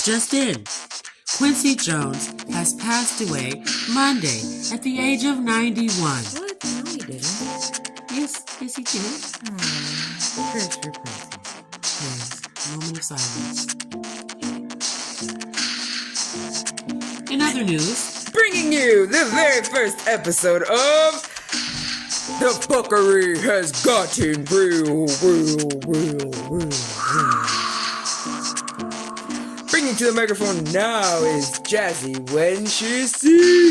This just in. Quincy Jones has passed away Monday at the age of 91. What? No, he didn't. Yes, he did. Prayers for Quincy. Yes, moment of silence. In other news, Bringing you the very first episode of The Fuckery Has Gotten Real. Bringing to the microphone now is Jazzy when she sings.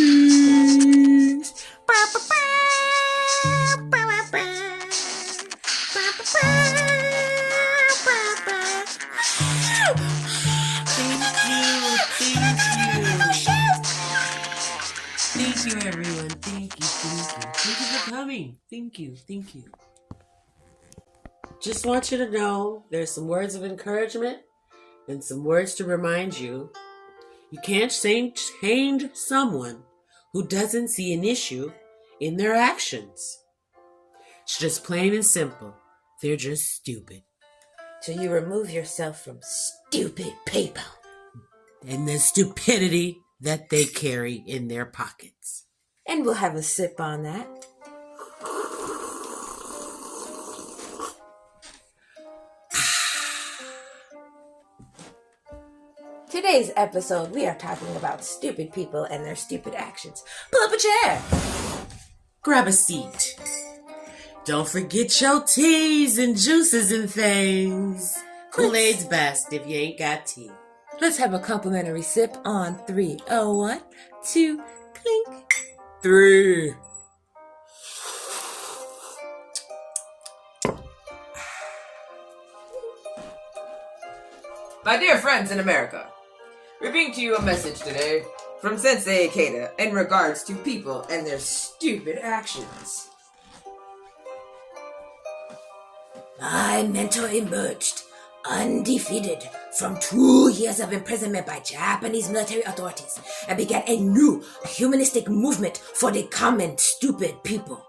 Thank you, everyone. Thank you. Thank you for coming. Thank you. Just want you to know there's some words of encouragement and some words to remind you. You can't change someone who doesn't see an issue in their actions. It's just plain and simple. They're just stupid. So you remove yourself from stupid people. And the stupidity that they carry in their pockets. And we'll have a sip on that. Today's episode, we are talking about stupid people and their stupid actions. Pull up a chair. Grab a seat. Don't forget your teas and juices and things. Kool-Aid's best if you ain't got tea. Let's have a complimentary sip on 3. 1, 2, clink. 3. My dear friends in America, we bring to you a message today from Sensei Ikeda in regards to people and their stupid actions. My mentor emerged undefeated from 2 years of imprisonment by Japanese military authorities and began a new humanistic movement for the common stupid people.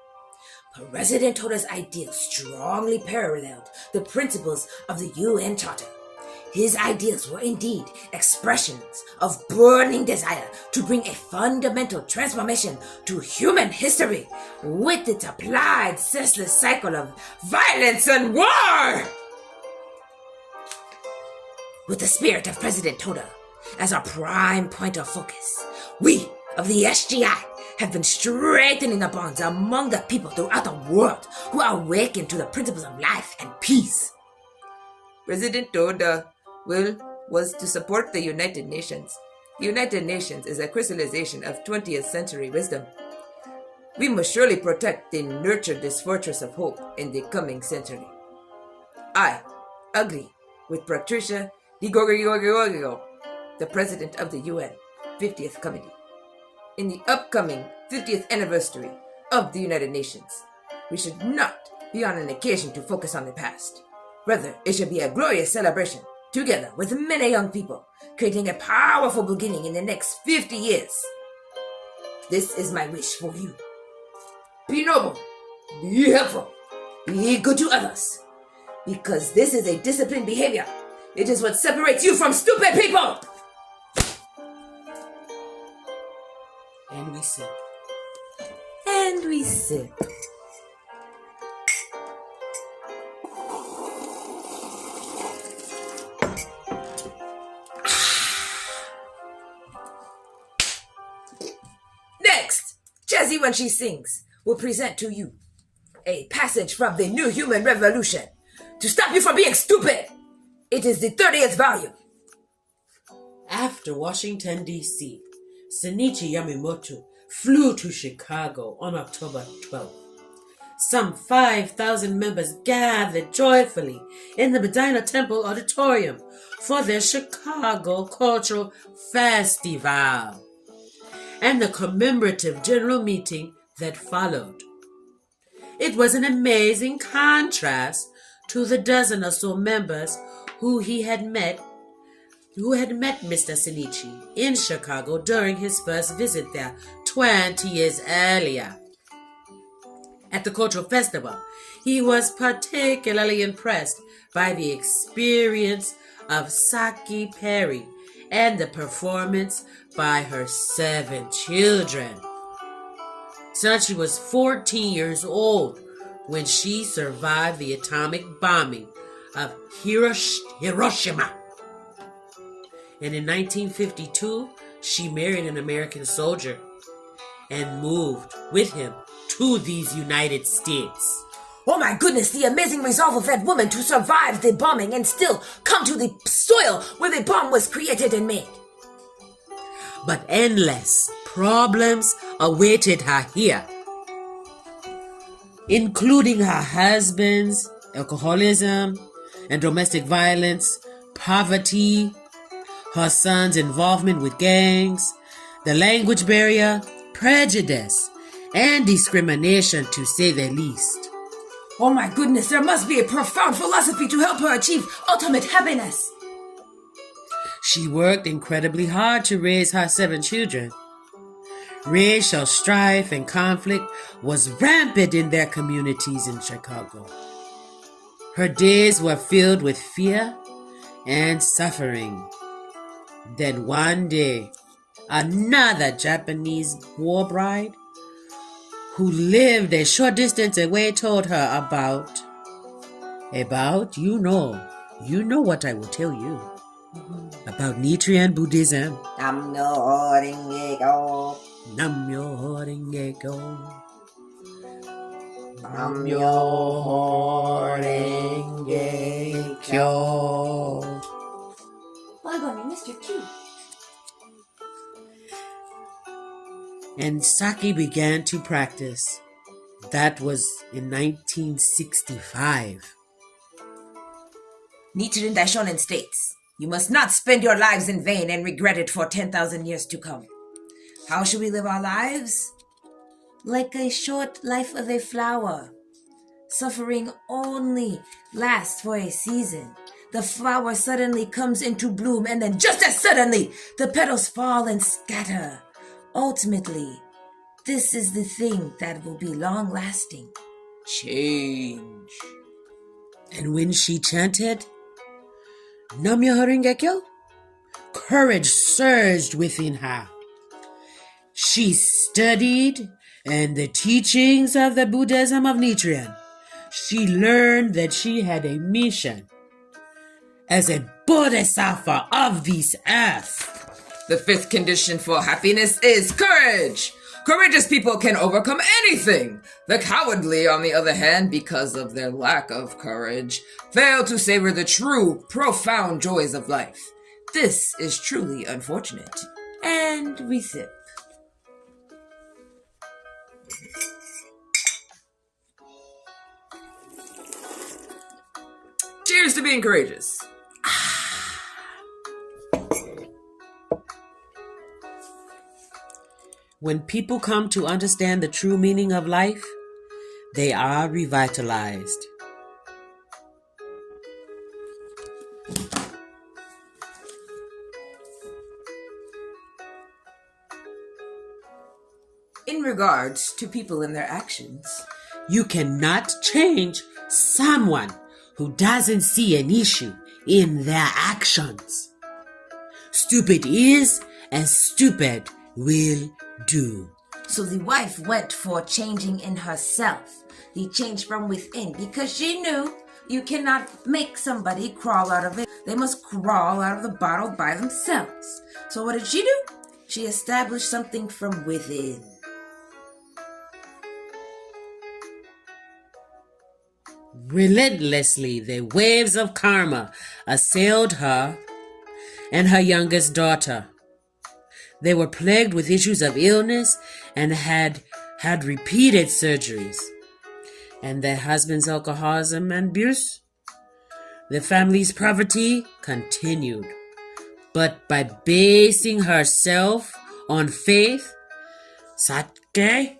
President Toda's ideals strongly paralleled the principles of the UN Charter. His ideals were indeed expressions of burning desire to bring a fundamental transformation to human history with its applied senseless cycle of violence and war. With the spirit of President Toda as our prime point of focus, we of the SGI have been strengthening the bonds among the people throughout the world who are awakened to the principles of life and peace. President Toda was to support the United Nations. The United Nations is a crystallization of 20th century wisdom. We must surely protect and nurture this fortress of hope in the coming century. I agree with Patricia Di the President of the UN 50th Committee. In the upcoming 50th anniversary of the United Nations, we should not be on an occasion to focus on the past. Rather, it should be a glorious celebration together with many young people, creating a powerful beginning in the next 50 years. This is my wish for you. Be noble, be helpful, be good to others, because this is a disciplined behavior. It is what separates you from stupid people! And we sip. And we sip. Next, Jazzy when she sings will present to you a passage from the New Human Revolution to stop you from being stupid. It is the 30th volume. After Washington, D.C., Shinichi Yamamoto flew to Chicago on October 12th. Some 5,000 members gathered joyfully in the Medina Temple Auditorium for their Chicago Cultural Festival and the commemorative general meeting that followed. It was an amazing contrast to the dozen or so members who had met Mr. Shinichi in Chicago during his first visit there 20 years earlier. At the cultural festival, he was particularly impressed by the experience of Saki Perry and the performance by her 7 children. So she was 14 years old when she survived the atomic bombing of Hiroshima. And in 1952, she married an American soldier and moved with him to these United States. Oh my goodness, the amazing resolve of that woman to survive the bombing and still come to the soil where the bomb was created and made. But endless problems awaited her here, including her husband's alcoholism and domestic violence, poverty, her son's involvement with gangs, the language barrier, prejudice, and discrimination, to say the least. Oh my goodness, there must be a profound philosophy to help her achieve ultimate happiness. She worked incredibly hard to raise her 7 children. Racial strife and conflict was rampant in their communities in Chicago. Her days were filled with fear and suffering. Then one day, another Japanese war bride who lived a short distance away told her about, you know what I will tell you about Nichiren Buddhism. Nam-myoho Renge Kyo. Nam-myoho Renge Kyo. Nam-myoho Renge Kyo. Bye-bye, Mr. Q. And Saki began to practice. That was in 1965. Nichiren Daishonin states, "You must not spend your lives in vain and regret it for 10,000 years to come." How should we live our lives? Like a short life of a flower. Suffering only lasts for a season. The flower suddenly comes into bloom, and then just as suddenly, the petals fall and scatter. Ultimately, this is the thing that will be long-lasting. Change. And when she chanted, Nam-myoho Renge Kyo, courage surged within her. She studied and the teachings of the Buddhism of Nichiren. She learned that she had a mission as a bodhisattva of this earth. The 5th condition for happiness is courage. Courageous people can overcome anything. The cowardly, on the other hand, because of their lack of courage, fail to savor the true, profound joys of life. This is truly unfortunate. And we sip. Cheers to being courageous. When people come to understand the true meaning of life, they are revitalized. In regards to people and their actions, you cannot change someone who doesn't see an issue in their actions. Stupid is as stupid will do. So the wife went for changing in herself. The change from within, because she knew you cannot make somebody crawl out of it. They must crawl out of the bottle by themselves. So what did she do? She established something from within. Relentlessly, the waves of karma assailed her and her youngest daughter. They were plagued with issues of illness and had repeated surgeries. And their husband's alcoholism and abuse. The family's poverty continued. But by basing herself on faith, Satke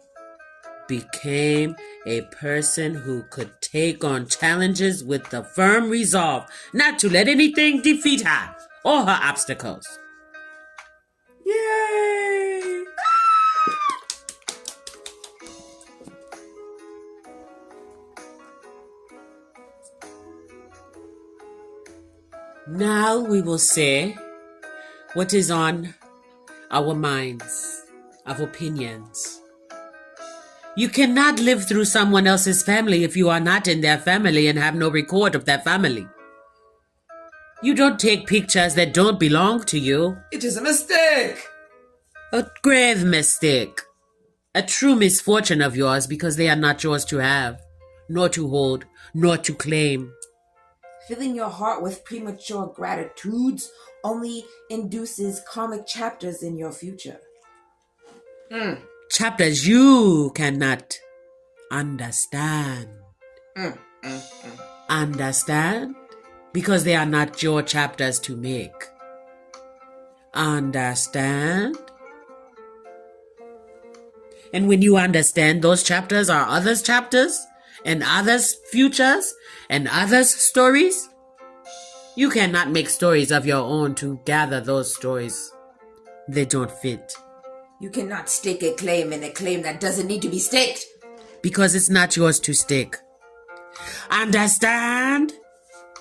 became a person who could take on challenges with the firm resolve not to let anything defeat her or her obstacles. Yay! Now we will say what is on our minds, our opinions. You cannot live through someone else's family if you are not in their family and have no record of that family. You don't take pictures that don't belong to you. It is a mistake. A grave mistake. A true misfortune of yours because they are not yours to have, nor to hold, nor to claim. Filling your heart with premature gratitudes only induces karmic chapters in your future. Chapters you cannot understand. Understand? Because they are not your chapters to make. Understand? And when you understand those chapters are others' chapters, and others' futures, and others' stories, you cannot make stories of your own to gather those stories. They don't fit. You cannot stake a claim in a claim that doesn't need to be staked. Because it's not yours to stake. Understand?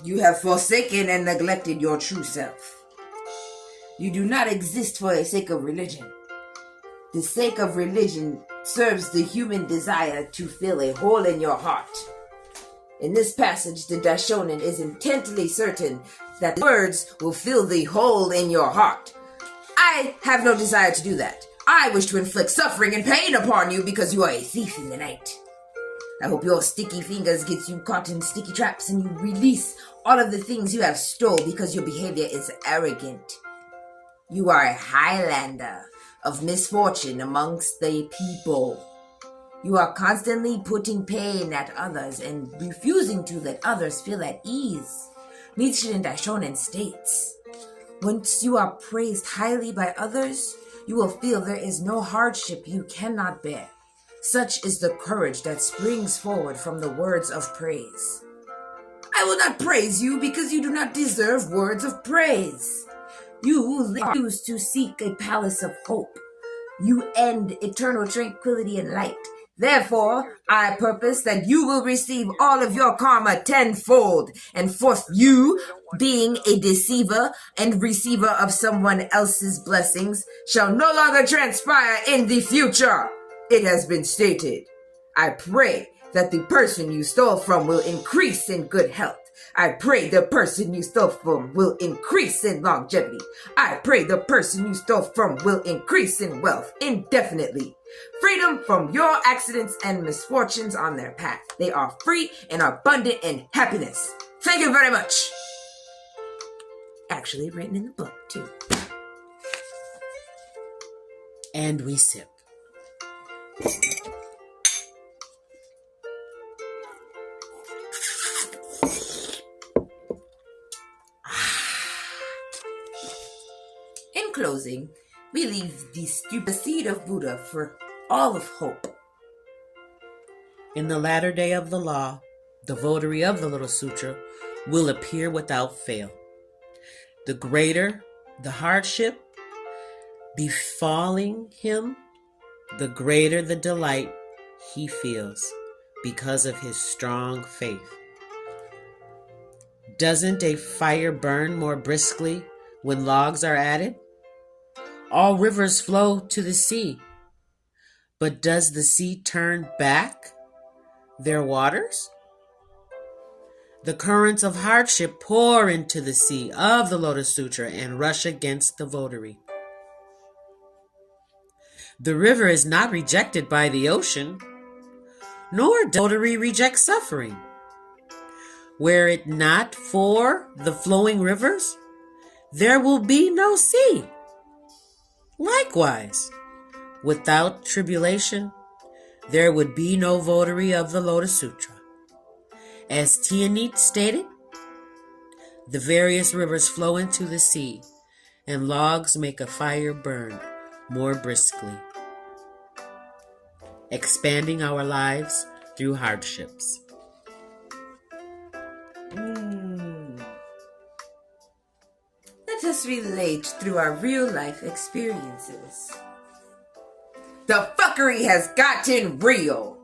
You have forsaken and neglected your true self. You do not exist for the sake of religion. The sake of religion serves the human desire to fill a hole in your heart. In this passage, the Daishonin is intently certain that the words will fill the hole in your heart. I have no desire to do that. I wish to inflict suffering and pain upon you because you are a thief in the night. I hope your sticky fingers gets you caught in sticky traps and you release all of the things you have stole because your behavior is arrogant. You are a Highlander of misfortune amongst the people. You are constantly putting pain at others and refusing to let others feel at ease. Nichiren Daishonin states, once you are praised highly by others, you will feel there is no hardship you cannot bear. Such is the courage that springs forward from the words of praise. I will not praise you because you do not deserve words of praise. You refuse to seek a palace of hope. You end eternal tranquility and light. Therefore, I purpose that you will receive all of your karma tenfold, and forth you, being a deceiver and receiver of someone else's blessings, shall no longer transpire in the future. It has been stated. I pray that the person you stole from will increase in good health. I pray the person you stole from will increase in longevity. I pray the person you stole from will increase in wealth indefinitely. Freedom from your accidents and misfortunes on their path. They are free and abundant in happiness. Thank you very much. Actually written in the book, too. And we sip. In closing, we leave the stupid seed of Buddha for all of hope. In the latter day of the law, the votary of the Little Sutra will appear without fail. The greater the hardship befalling him, the greater the delight he feels because of his strong faith. Doesn't a fire burn more briskly when logs are added? All rivers flow to the sea, but does the sea turn back their waters? The currents of hardship pour into the sea of the Lotus Sutra and rush against the votary. The river is not rejected by the ocean, nor does the votary reject suffering. Were it not for the flowing rivers, there will be no sea. Likewise, without tribulation, there would be no votary of the Lotus Sutra. As Tianit stated, the various rivers flow into the sea, and logs make a fire burn more briskly, expanding our lives through hardships. Let us relate through our real life experiences. The fuckery has gotten real.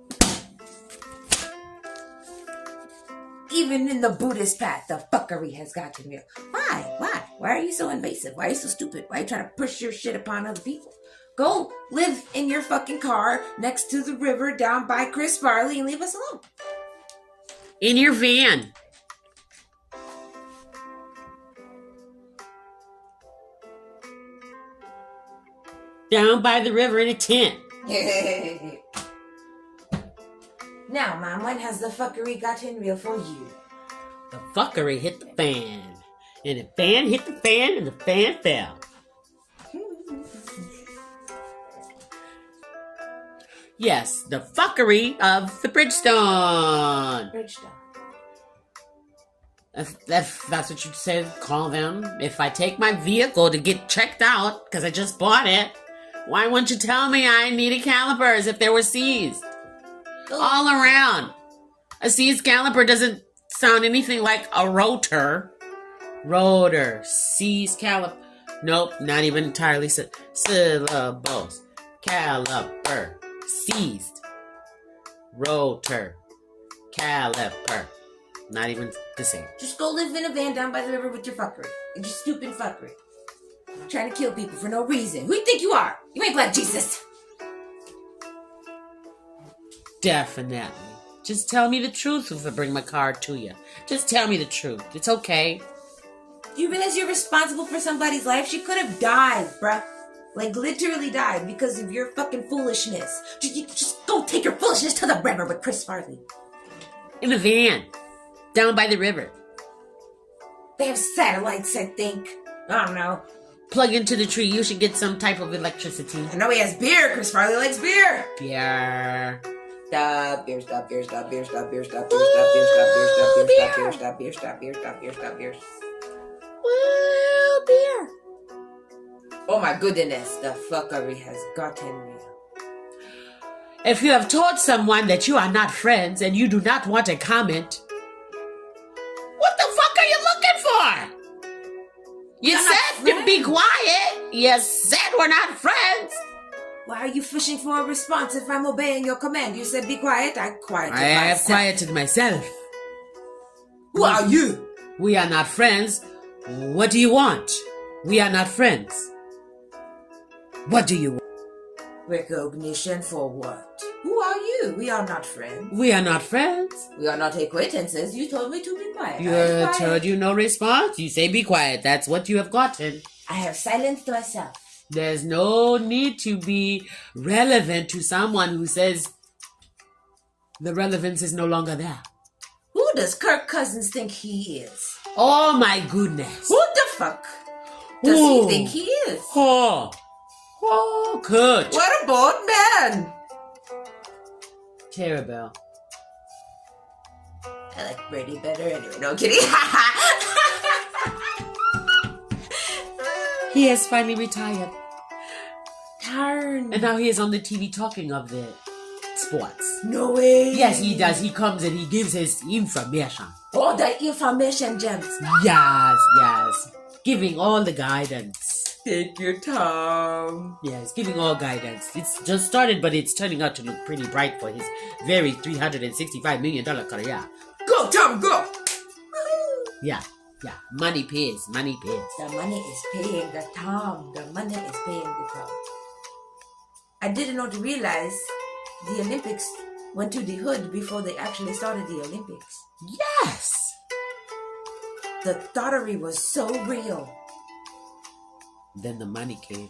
even in the Buddhist path, the fuckery has gotten real. Why? Why are you so invasive? Why are you so stupid? Why are you trying to push your shit upon other people? Go live in your fucking car next to the river down by Chris Farley and leave us alone. In your van. Down by the river in a tent. Now, Mom, when has the fuckery gotten real for you? The fuckery hit the fan. And the fan hit the fan and the fan fell. Yes, the fuckery of the Bridgestone. That's what you said, call them. If I take my vehicle to get checked out, because I just bought it, why wouldn't you tell me I needed calipers if they were seized? All around. A seized caliper doesn't sound anything like a rotor. Rotor. Seized caliper. Nope, not even entirely syllables. Caliper. Seized. Rotor. Caliper. Not even the same. Just go live in a van down by the river with your fuckery. And your stupid fuckery. Trying to kill people for no reason. Who do you think you are? You ain't Black Jesus. Definitely. Just tell me the truth if I bring my car to you. Just tell me the truth. It's okay. Do you realize you're responsible for somebody's life? She could have died, bruh. Like, literally died because of your fucking foolishness. Just go take your foolishness to the river with Chris Farley. In a van. Down by the river. They have satellites, I think. I don't know. Plug into the tree. You should get some type of electricity. I know he has beer. Chris Farley likes beer. Beer. Stop, beer, stop, beer, stop, beer, stop, beer, stop, beer, stop, beer, stop, beer, stop, beer, stop, beer, stop, beer, stop, beer, stop, beer. Well, beer. Oh my goodness, the fuckery has gotten real. If you have told someone that you are not friends and you do not want a comment, what the fuck are you looking for? You said to be quiet. You said we're not friends. Why are you fishing for a response if I'm obeying your command? You said be quiet, I quieted myself. I have quieted myself. Who are you? We are not friends. What do you want? We are not friends. What do you want? Recognition for what? Who are you? We are not friends. We are not friends. We are not acquaintances. You told me to be quiet. You told you no response. You say be quiet. That's what you have gotten. I have silenced myself. There's no need to be relevant to someone who says the relevance is no longer there. Who does Kirk Cousins think he is? Oh my goodness. Who the fuck does he think he is? Oh, good. What about man? Terrible. I like Brady better anyway. No, I'm kidding. He has finally retired. Darn. And now he is on the TV talking of the sports. No way. Yes, he does. He comes and he gives his information. All the information gems. Yes. Giving all the guidance. Take your time. Yes, giving all guidance. It's just started, but it's turning out to look pretty bright for his very $365 million career. Go, Tom, go. Yeah. Money pays. The money is paying the Tom. The money is paying the Tom. I didn't know to realize the Olympics went to the hood before they actually started the Olympics. Yes. The thottery was so real. Then the money came.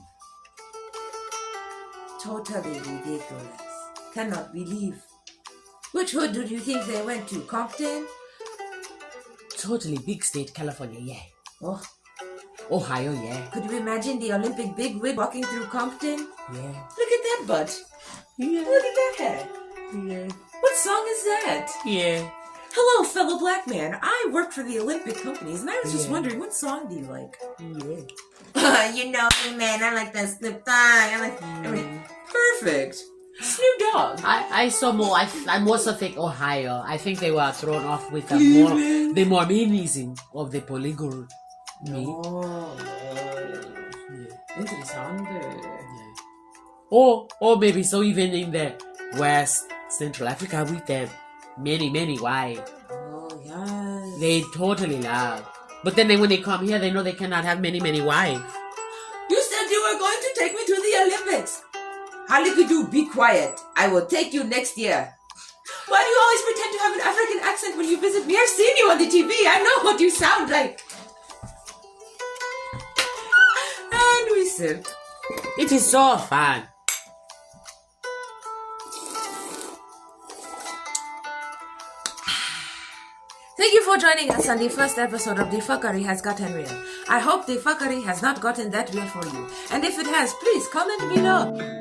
Totally ridiculous. Cannot believe. Which hood do you think they went to? Compton? Totally big state, California, yeah. Oh, Ohio, yeah. could you imagine the Olympic bigwig walking through Compton? Yeah. Look at that butt. Yeah. Look at that head. Yeah. What song is that? Yeah. Hello, fellow black man. I work for the Olympic companies, and I was just wondering, what song do you like? Yeah. You know me, man. I like that Snoop Dogg. I mean, perfect. Snoop Dogg. I saw more. I also think Ohio. I think they were thrown off with the Mormonism of the polygamy. Oh, interessant. Yeah. Or maybe so even in the West Central Africa with the many white. Oh, yeah. They totally love. But then when they come here, they know they cannot have many, many wives. You said you were going to take me to the Olympics. Halikidu, be quiet. I will take you next year. Why do you always pretend to have an African accent when you visit me? I've seen you on the TV. I know what you sound like. And we sit. It is so fun. Thank you for joining us on the first episode of The Fuckery Has Gotten Real. I hope the fuckery has not gotten that real for you. And if it has, please comment below.